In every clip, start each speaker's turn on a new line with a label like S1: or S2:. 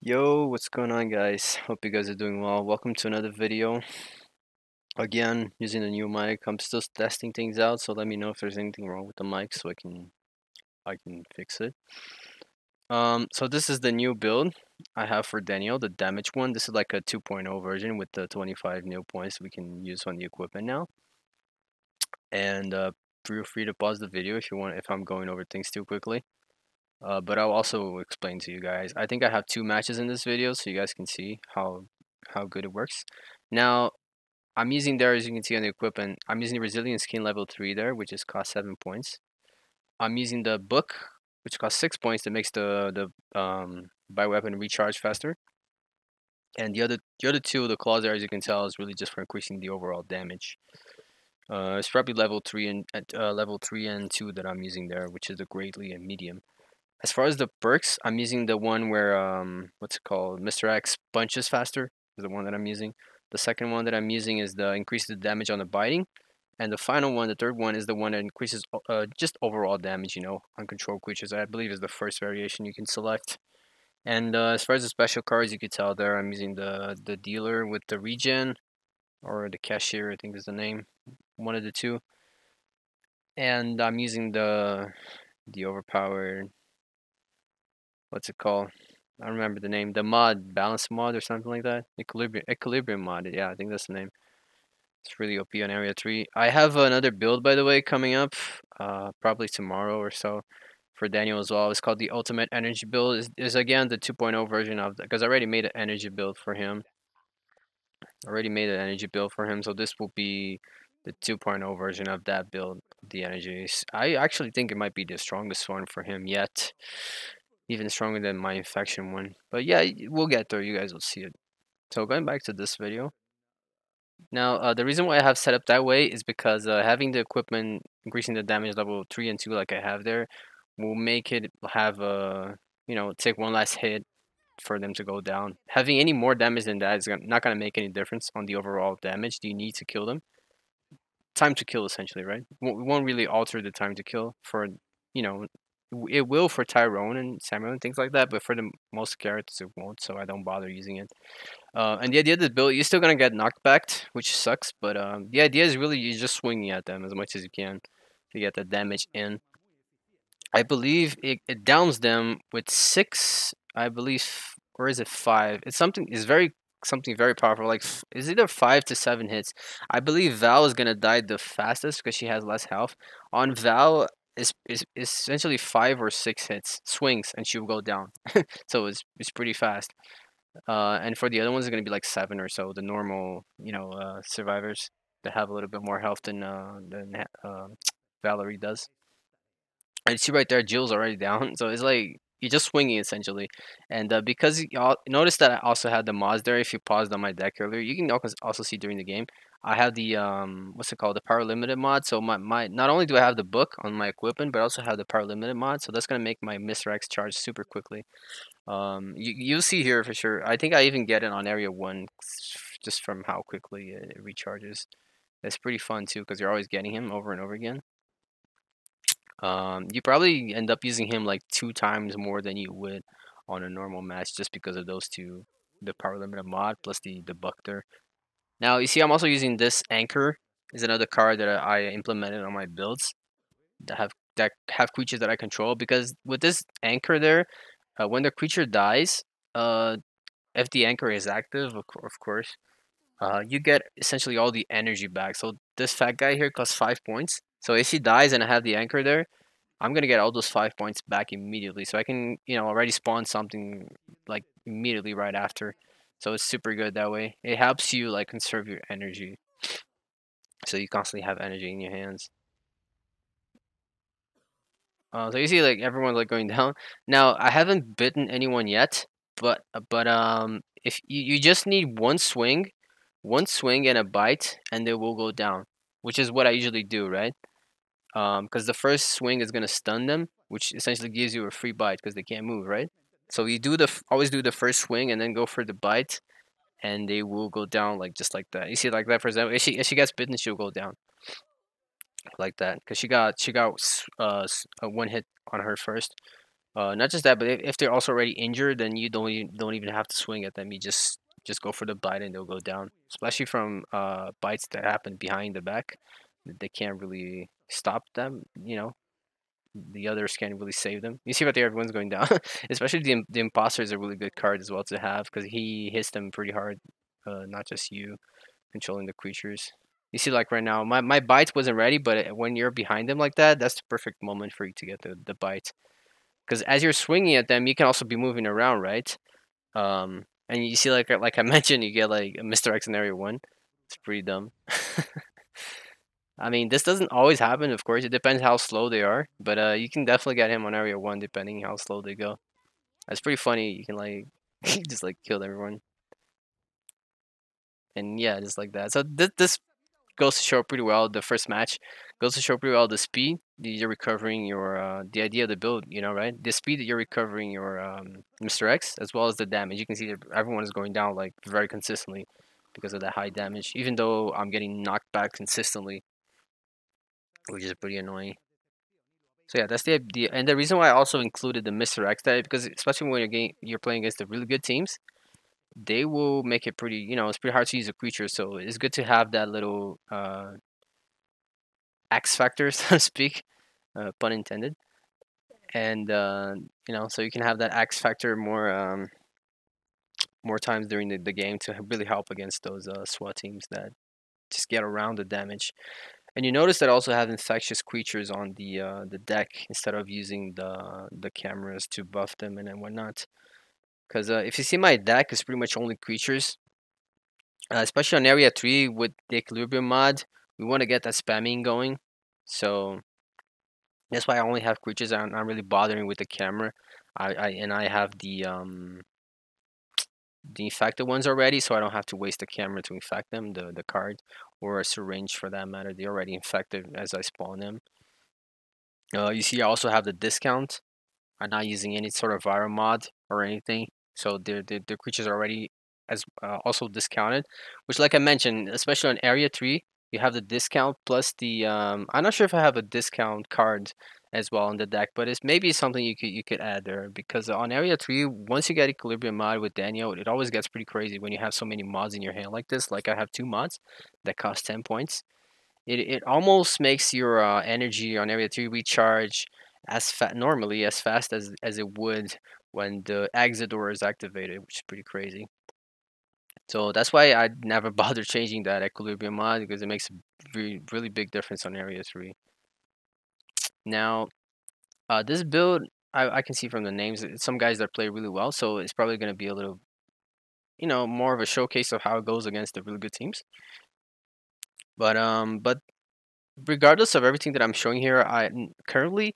S1: Yo, what's going on, guys? Hope you guys are doing well. Welcome to another video. Again, using a new mic. I'm still testing things out, so let me know if there's anything wrong with the mic so I can fix it. So this is the new build I have for Daniel, the damage one. This is like a 2.0 version with the 25 new points we can use on the equipment now. And feel free to pause the video if you want, if I'm going over things too quickly. But I'll also explain to you guys. I think I have two matches in this video, so you guys can see how good it works. Now, I'm using there, as you can see on the equipment, I'm using the Resilient Skin level 3 there, which is cost 7 points. I'm using the book, which costs 6 points, that makes the bioweapon recharge faster. And the other two, the claws there, as you can tell, is really just for increasing the overall damage. It's probably level 3 and 2 that I'm using there, which is the greatly and medium. As far as the perks, I'm using the one where what's it called? Mr. X punches faster is the one that I'm using. The second one that I'm using is the increases the damage on the biting, and the final one, the third one, is the one that increases just overall damage. On controlled creatures. I believe is the first variation you can select. And as far as the special cards, you could tell there I'm using the dealer with the regen, or the cashier, I think is the name, one of the two. And I'm using the overpowered, what's it called? I don't remember the name. The mod, balance mod or something like that. Equilibrium mod. Yeah, I think that's the name. It's really OP on Area 3. I have another build, by the way, coming up. Probably tomorrow or so, for Daniel as well. It's called the Ultimate Energy build. Is again the 2.0 version of because I already made an energy build for him. So this will be the 2.0 version of that build. The energies. I actually think it might be the strongest one for him yet. Even stronger than my infection one. But yeah, we'll get there. You guys will see it. So going back to this video. Now, the reason why I have set up that way is because having the equipment increasing the damage level 3 and 2 like I have there will make it have take one last hit for them to go down. Having any more damage than that is not going to make any difference on the overall damage. Do you need to kill them? Time to kill, essentially, right? We won't really alter the time to kill for, it will for Tyrone and Samuel and things like that, but for the most characters it won't, so I don't bother using it. And the idea of this build, you're still gonna get knocked back, which sucks, but the idea is really you're just swinging at them as much as you can to get the damage in. I believe it downs them with 6, I believe, or is it 5? Something very powerful. Like it's either 5 to 7 hits. I believe Val is gonna die the fastest because she has less health. On Val is essentially 5 or 6 hits, swings, and she will go down. So it's pretty fast. And for the other ones, it's gonna be like 7 or so. The normal, survivors that have a little bit more health than Valerie does. And you see right there, Jill's already down. So it's like you're just swinging essentially. And because y'all notice that I also had the mods there. If you paused on my deck earlier, you can also see during the game. I have the what's it called, the power limited mod. So my not only do I have the book on my equipment, but I also have the power limited mod. So that's gonna make my Mr. X charge super quickly. You'll see here for sure. I think I even get it on Area 1 just from how quickly it recharges. That's pretty fun too because you're always getting him over and over again. You probably end up using him like 2 times more than you would on a normal match just because of those two, the power limited mod plus the buck there. Now you see I'm also using this anchor is another card that I implemented on my builds that have creatures that I control, because with this anchor there, when the creature dies, if the anchor is active, of course, you get essentially all the energy back. So this fat guy here costs 5 points. So if he dies and I have the anchor there, I'm gonna get all those 5 points back immediately. So I can, already spawn something like immediately right after. So it's super good that way. It helps you like conserve your energy, so you constantly have energy in your hands. So you see, like everyone's like going down. Now I haven't bitten anyone yet, but if you just need one swing and a bite, and they will go down, which is what I usually do, right? Because the first swing is gonna stun them, which essentially gives you a free bite because they can't move, right? So you always do the first swing and then go for the bite, and they will go down like just like that. You see, like that, for example, if she gets bitten, she'll go down like that because she got a 1 hit on her first. Not just that, but if they're also already injured, then you don't even have to swing at them. You just go for the bite and they'll go down. Especially from bites that happen behind the back, they can't really stop them. The others can't really save them. You see right there, everyone's going down. Especially the imposter is a really good card as well to have because he hits them pretty hard. Not just you controlling the creatures. You see, like right now, my bite wasn't ready, but when you're behind them like that, that's the perfect moment for you to get the bite. Because as you're swinging at them, you can also be moving around, right? And you see, like I mentioned, you get like a Mr. X in Area 1. It's pretty dumb. I mean, this doesn't always happen, of course. It depends how slow they are, but you can definitely get him on Area 1 depending how slow they go. That's pretty funny. You can like just like kill everyone, and yeah, just like that. So this goes to show pretty well the first match goes to show pretty well the speed that you're recovering your the idea of the build, right? The speed that you're recovering your Mr. X as well as the damage. You can see that everyone is going down like very consistently because of that high damage, even though I'm getting knocked back consistently, which is pretty annoying. So yeah, that's the idea. And the reason why I also included the Mr. X that because especially when you're playing against the really good teams, they will make it pretty, it's pretty hard to use a creature, so it's good to have that little X factor, so to speak, pun intended. And so you can have that X factor more times during the game to really help against those SWAT teams that just get around the damage. And you notice that I also have infectious creatures on the deck instead of using the cameras to buff them and whatnot. Because if you see my deck, it's pretty much only creatures. Especially on Area 3 with the Equilibrium mod, we want to get that spamming going. So that's why I only have creatures. I'm not really bothering with the camera. I have the infected ones already, so I don't have to waste the camera to infect them, the card, or a syringe for that matter. They're already infected as I spawn them. You see, I also have the discount. I'm not using any sort of viral mod or anything, so the creatures are already as also discounted. Which, like I mentioned, especially on Area 3, you have the discount plus the I'm not sure if I have a discount card as well on the deck, but it's maybe something you could add there because on Area 3, once you get Equilibrium mod with Daniel, it always gets pretty crazy when you have so many mods in your hand like this. Like I have two mods that cost 10 points. It almost makes your energy on Area 3 recharge normally as fast as it would when the exit door is activated, which is pretty crazy. So that's why I never bother changing that Equilibrium mod because it makes a really big difference on Area 3. Now, this build, I can see from the names, some guys that play really well, so it's probably going to be a little, more of a showcase of how it goes against the really good teams. But regardless of everything that I'm showing here, currently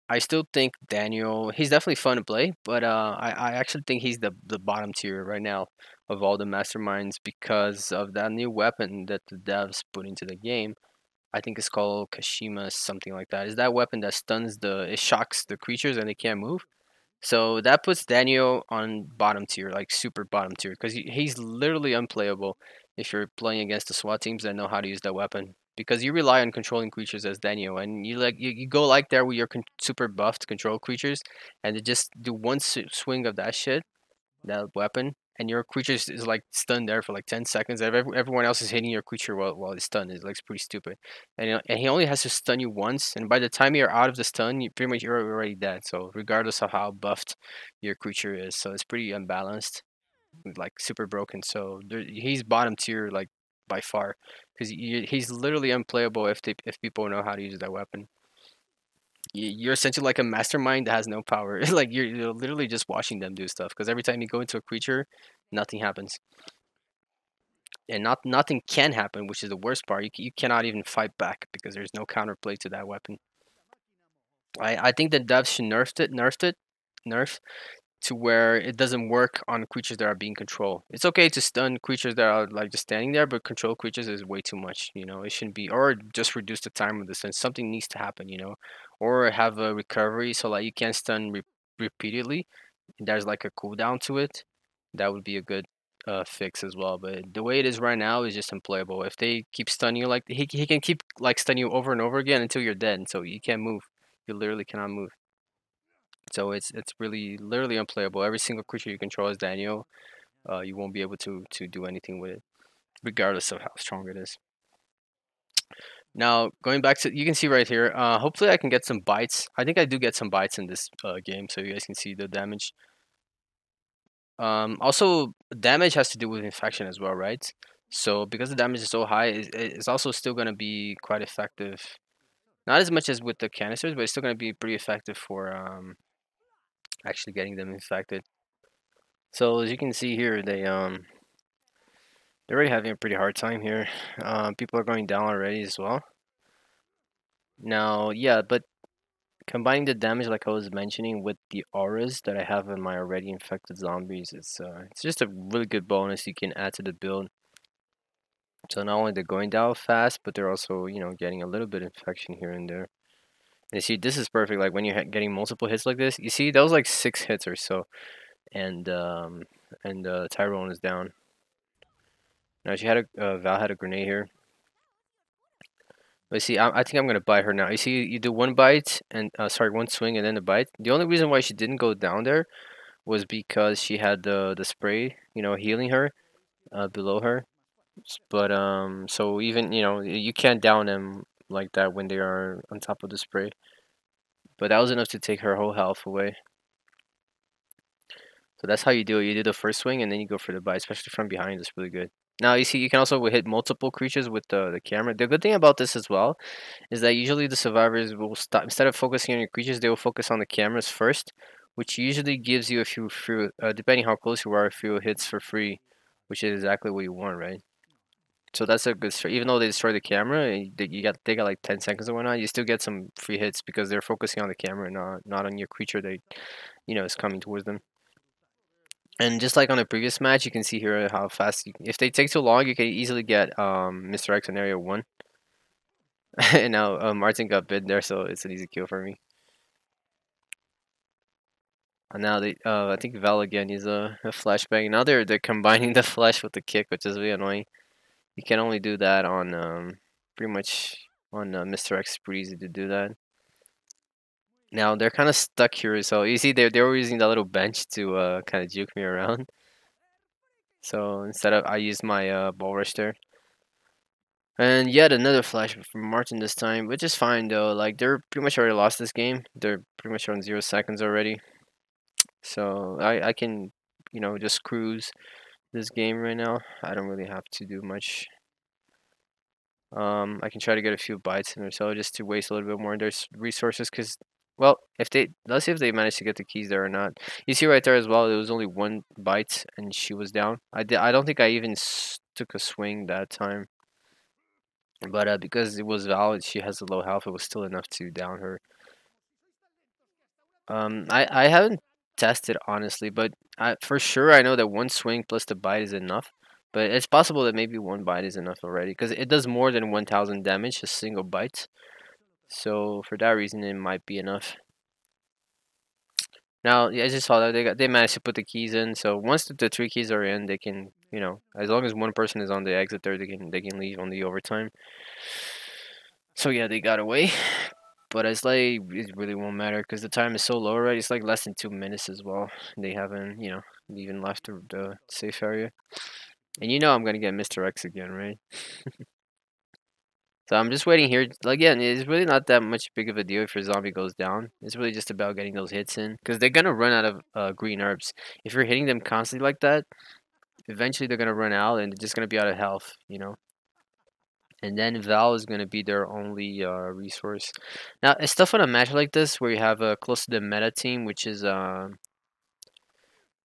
S1: I still think Daniel, he's definitely fun to play, but I actually think he's the bottom tier right now of all the masterminds because of that new weapon that the devs put into the game. I think it's called Kashima, something like that. Is that weapon that it shocks the creatures and they can't move? So that puts Daniel on bottom tier, like super bottom tier, because he's literally unplayable if you're playing against the SWAT teams that know how to use that weapon. Because you rely on controlling creatures as Daniel, and you go like there with your super buffed control creatures, and they just do one swing of that shit, that weapon, and your creature is like stunned there for like 10 seconds. Everyone else is hitting your creature while it's stunned. It looks pretty stupid. And he only has to stun you once, and by the time you're out of the stun, you're already dead. So regardless of how buffed your creature is, so it's pretty unbalanced, like super broken. So he's bottom tier like by far, because he's literally unplayable if people know how to use that weapon. You're essentially like a mastermind that has no power. Like you're literally just watching them do stuff. Because every time you go into a creature, nothing happens, and nothing can happen, which is the worst part. You cannot even fight back because there's no counterplay to that weapon. I think the devs should nerf to where it doesn't work on creatures that are being controlled. It's okay to stun creatures that are like just standing there, but control creatures is way too much. It shouldn't be, or just reduce the time of the stun. Something needs to happen, or have a recovery so like you can't stun repeatedly. There's like a cooldown to it. That would be a good fix as well. But the way it is right now is just unplayable. If they keep stunning you, like he can keep like stunning you over and over again until you're dead, and so you can't move. You literally cannot move. So it's really literally unplayable. Every single creature you control is Daniel. You won't be able to do anything with it, regardless of how strong it is. Now, going back to, you can see right here, hopefully I can get some bites. I think I do get some bites in this game, so you guys can see the damage. Also, damage has to do with infection as well, right? So because the damage is so high, it's also still going to be quite effective. Not as much as with the canisters, but it's still going to be pretty effective for actually getting them infected. So as you can see here, they're already having a pretty hard time here. People are going down already as well. Now, yeah, but combining the damage, like I was mentioning, with the auras that I have in my already infected zombies, it's just a really good bonus you can add to the build. So not only they're going down fast, but they're also, you know, getting a little bit of infection here and there. And you see, this is perfect. Like when you're getting multiple hits like this, you see, that was like 6 hits or so, and Tyrone is down. Now she had Val had a grenade here. But see, I think I'm gonna bite her now. You see, you do one bite and sorry, one swing and then a bite. The only reason why she didn't go down there was because she had the spray, you know, healing her below her. But so even, you know, you can't down them like that when they are on top of the spray. But that was enough to take her whole health away. So that's how you do it. You do the first swing and then you go for the bite, especially from behind. It's really good. Now you see, you can also hit multiple creatures with the camera. The good thing about this as well is that usually the survivors will stop, instead of focusing on your creatures, they will focus on the cameras first, which usually gives you a few depending how close you are, a few hits for free, which is exactly what you want, right? So that's a good start. Even though they destroy the camera, they got like 10 seconds or whatnot, you still get some free hits because they're focusing on the camera, not on your creature that, you know, is coming towards them. And just like on the previous match, you can see here how fast if they take too long, you can easily get Mr. X in area 1. And now Martin got bit there, so it's an easy kill for me. And now I think Val again is a flashbang. Now they're combining the flash with the kick, which is really annoying. You can only do that on pretty much on Mr. X. It's pretty easy to do that. Now they're kind of stuck here, so you see they were using that little bench to kind of juke me around. So instead of I used my ball rush there. And yet another flash from Martin this time, which is fine though. Like they're pretty much already lost this game. They're pretty much on 0 seconds already. So I can, you know, just cruise this game right now. I don't really have to do much. I can try to get a few bites in or so just to waste a little bit more of their resources. Cause, well, if they let's see if they manage to get the keys there or not. You see right there as well. There was only one bite and she was down. I don't think I even took a swing that time. But because it was valid, she has a low health. It was still enough to down her. I haven't tested honestly, but for sure I know that one swing plus the bite is enough. But it's possible that maybe one bite is enough already because it does more than 1,000 damage a single bite. So for that reason, it might be enough. Now, yeah, I just saw that they managed to put the keys in. So once the 3 keys are in, they can, you know, as long as one person is on the exit there, they can leave on the overtime. So yeah, they got away. But it's like it really won't matter because the time is so low already. It's like less than 2 minutes as well. They haven't, you know, even left the safe area. And you know I'm gonna get Mr. X again, right? So I'm just waiting here. Again, it's really not that much big of a deal if your zombie goes down. It's really just about getting those hits in because they're gonna run out of green herbs. If you're hitting them constantly like that, eventually they're gonna run out and they're just gonna be out of health, you know. And then Val is gonna be their only resource. Now it's tough on a match like this where you have close to the meta team, which is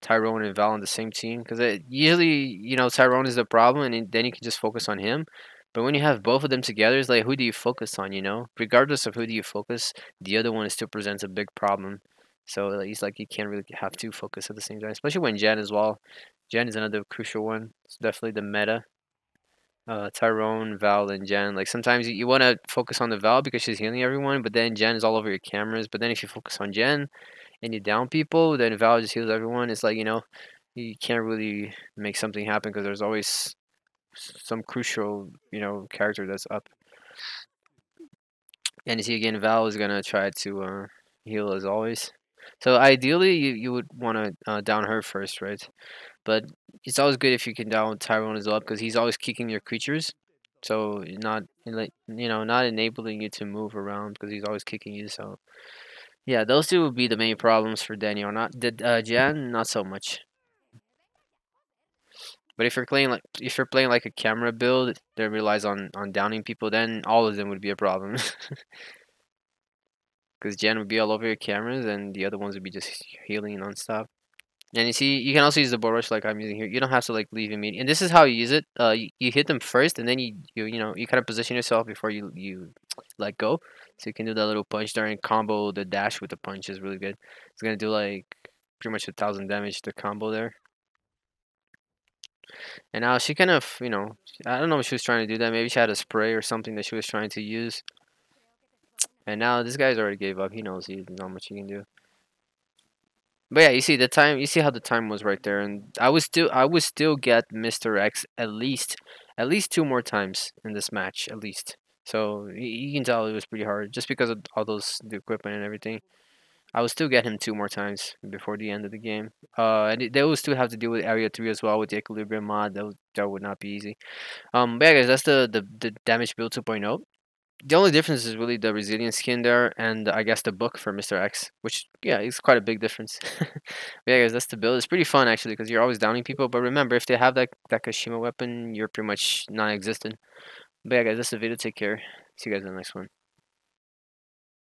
S1: Tyrone and Val on the same team, because usually, you know, Tyrone is the problem, and then you can just focus on him. But when you have both of them together, it's like, who do you focus on, you know? Regardless of who do you focus, the other one still presents a big problem. So it's like you can't really have two focus at the same time, especially when Jen as well. Jen is another crucial one. It's definitely the meta. Tyrone, Val, and Jen. Like sometimes you want to focus on the Val because she's healing everyone, but then Jen is all over your cameras. But then if you focus on Jen, and you down people, then Val just heals everyone. It's like, you know, you can't really make something happen because there's always some crucial, you know, character that's up. And you see again, Val is gonna try to heal as always. So ideally, you would want to down her first, right? But it's always good if you can down Tyrone as well because he's always kicking your creatures. So not like not enabling you to move around because he's always kicking you. So yeah, those two would be the main problems for Daniel. Not Jan, not so much. But if you're playing like a camera build that relies on downing people, then all of them would be a problem. Because Jan would be all over your cameras, and the other ones would be just healing nonstop. And you see, you can also use the board rush like I'm using here. You don't have to like leave immediately. And this is how you use it. You hit them first, and then you kind of position yourself before you let go. So you can do that little punch there and combo the dash with the punch is really good. It's gonna do like pretty much 1,000 damage to combo there. And now she kind of I don't know if she was trying to do that. Maybe she had a spray or something that she was trying to use. And now this guy's already gave up. He knows he's not much he can do. But yeah, you see the time. You see how the time was right there, and I would still get Mr. X at least two more times in this match, at least. So you can tell it was pretty hard, just because of all the equipment and everything. I would still get him two more times before the end of the game. They will still have to deal with Area 3 as well with the Equilibrium mod. That would not be easy. But yeah, guys, that's the damage build 2.0. The only difference is really the resilience skin there, and I guess the book for Mr. X, which yeah, is quite a big difference. But yeah, guys, that's the build. It's pretty fun actually because you're always downing people. But remember, if they have that Kashima weapon, you're pretty much non-existent. But yeah, guys, that's the video. Take care. See you guys in the next one.